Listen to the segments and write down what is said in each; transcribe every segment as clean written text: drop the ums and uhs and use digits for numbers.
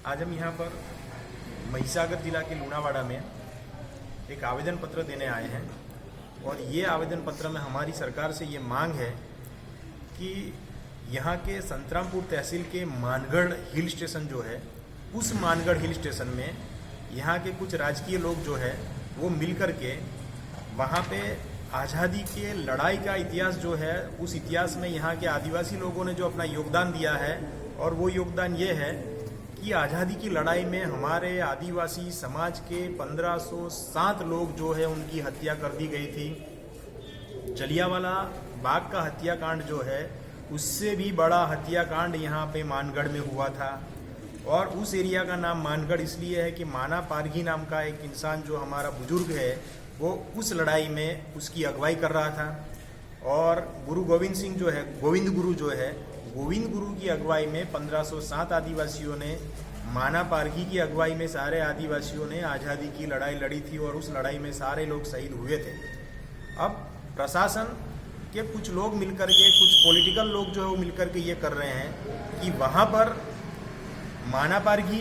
आज हम यहाँ पर महिसागर जिला के लूणावाड़ा में एक आवेदन पत्र देने आए हैं और ये आवेदन पत्र में हमारी सरकार से ये मांग है कि यहाँ के संतरामपुर तहसील के मानगढ़ हिल स्टेशन जो है, उस मानगढ़ हिल स्टेशन में यहाँ के कुछ राजकीय लोग जो है वो मिलकर के वहाँ पे आज़ादी के लड़ाई का इतिहास जो है, उस इतिहास में यहाँ के आदिवासी लोगों ने जो अपना योगदान दिया है, और वो योगदान ये है कि आज़ादी की लड़ाई में हमारे आदिवासी समाज के 1507 लोग जो है उनकी हत्या कर दी गई थी। जलियांवाला बाग का हत्याकांड जो है उससे भी बड़ा हत्याकांड यहाँ पे मानगढ़ में हुआ था, और उस एरिया का नाम मानगढ़ इसलिए है कि माना पारघी नाम का एक इंसान जो हमारा बुजुर्ग है वो उस लड़ाई में उसकी अगुवाई कर रहा था। और गुरु गोविंद सिंह जो है, गोविंद गुरु जो है, गोविंद गुरु की अगुवाई में 1507 आदिवासियों ने, माना पारघी की अगुवाई में सारे आदिवासियों ने आज़ादी की लड़ाई लड़ी थी और उस लड़ाई में सारे लोग शहीद हुए थे। अब प्रशासन के कुछ लोग मिलकर के, कुछ पॉलिटिकल लोग जो है वो मिलकर के ये कर रहे हैं कि वहाँ पर माना पारघी,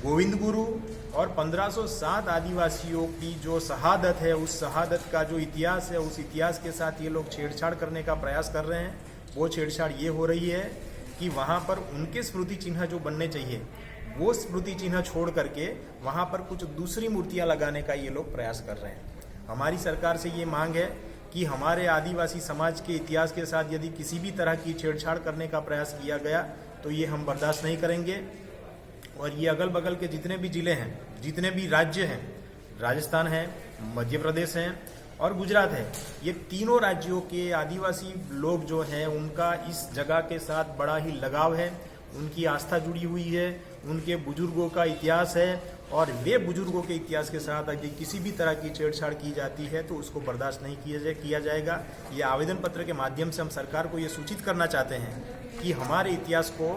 गोविंद गुरु और 1507 आदिवासियों की जो शहादत है, उस शहादत का जो इतिहास है, उस इतिहास के साथ ये लोग छेड़छाड़ करने का प्रयास कर रहे हैं। वो छेड़छाड़ ये हो रही है कि वहाँ पर उनके स्मृति चिन्ह जो बनने चाहिए, वो स्मृति चिन्ह छोड़ करके वहाँ पर कुछ दूसरी मूर्तियाँ लगाने का ये लोग प्रयास कर रहे हैं। हमारी सरकार से ये मांग है कि हमारे आदिवासी समाज के इतिहास के साथ यदि किसी भी तरह की छेड़छाड़ करने का प्रयास किया गया तो ये हम बर्दाश्त नहीं करेंगे। और ये अगल बगल के जितने भी ज़िले हैं, जितने भी राज्य हैं, राजस्थान है, मध्य प्रदेश हैं और गुजरात है, ये तीनों राज्यों के आदिवासी लोग जो हैं उनका इस जगह के साथ बड़ा ही लगाव है, उनकी आस्था जुड़ी हुई है, उनके बुजुर्गों का इतिहास है, और वे बुजुर्गों के इतिहास के साथ यदि किसी भी तरह की छेड़छाड़ की जाती है तो उसको बर्दाश्त नहीं किया जाएगा। ये आवेदन पत्र के माध्यम से हम सरकार को ये सूचित करना चाहते हैं कि हमारे इतिहास को,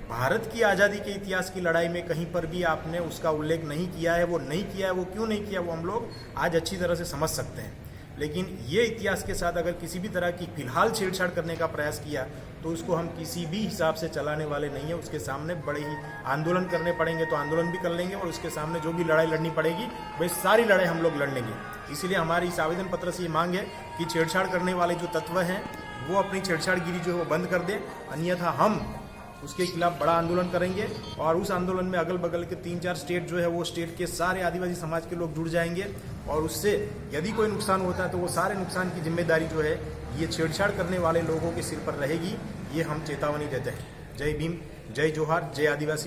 भारत की आज़ादी के इतिहास की लड़ाई में कहीं पर भी आपने उसका उल्लेख नहीं किया है। वो नहीं किया है, वो क्यों नहीं किया, वो हम लोग आज अच्छी तरह से समझ सकते हैं। लेकिन ये इतिहास के साथ अगर किसी भी तरह की फिलहाल छेड़छाड़ करने का प्रयास किया तो उसको हम किसी भी हिसाब से चलाने वाले नहीं है। उसके सामने बड़े ही आंदोलन करने पड़ेंगे तो आंदोलन भी कर लेंगे, और उसके सामने जो भी लड़ाई लड़नी पड़ेगी वही सारी लड़ाई हम लोग लड़ लेंगे। इसलिए हमारी इस आवेदन पत्र से ये मांग है कि छेड़छाड़ करने वाले जो तत्व हैं वो अपनी छेड़छाड़गिरी जो है वो बंद कर दें, अन्यथा हम उसके खिलाफ बड़ा आंदोलन करेंगे। और उस आंदोलन में अगल बगल के 3-4 स्टेट जो है वो स्टेट के सारे आदिवासी समाज के लोग जुड़ जाएंगे, और उससे यदि कोई नुकसान होता है तो वो सारे नुकसान की जिम्मेदारी जो है ये छेड़छाड़ करने वाले लोगों के सिर पर रहेगी। ये हम चेतावनी देते हैं। जय भीम, जय जोहार, जय आदिवासी।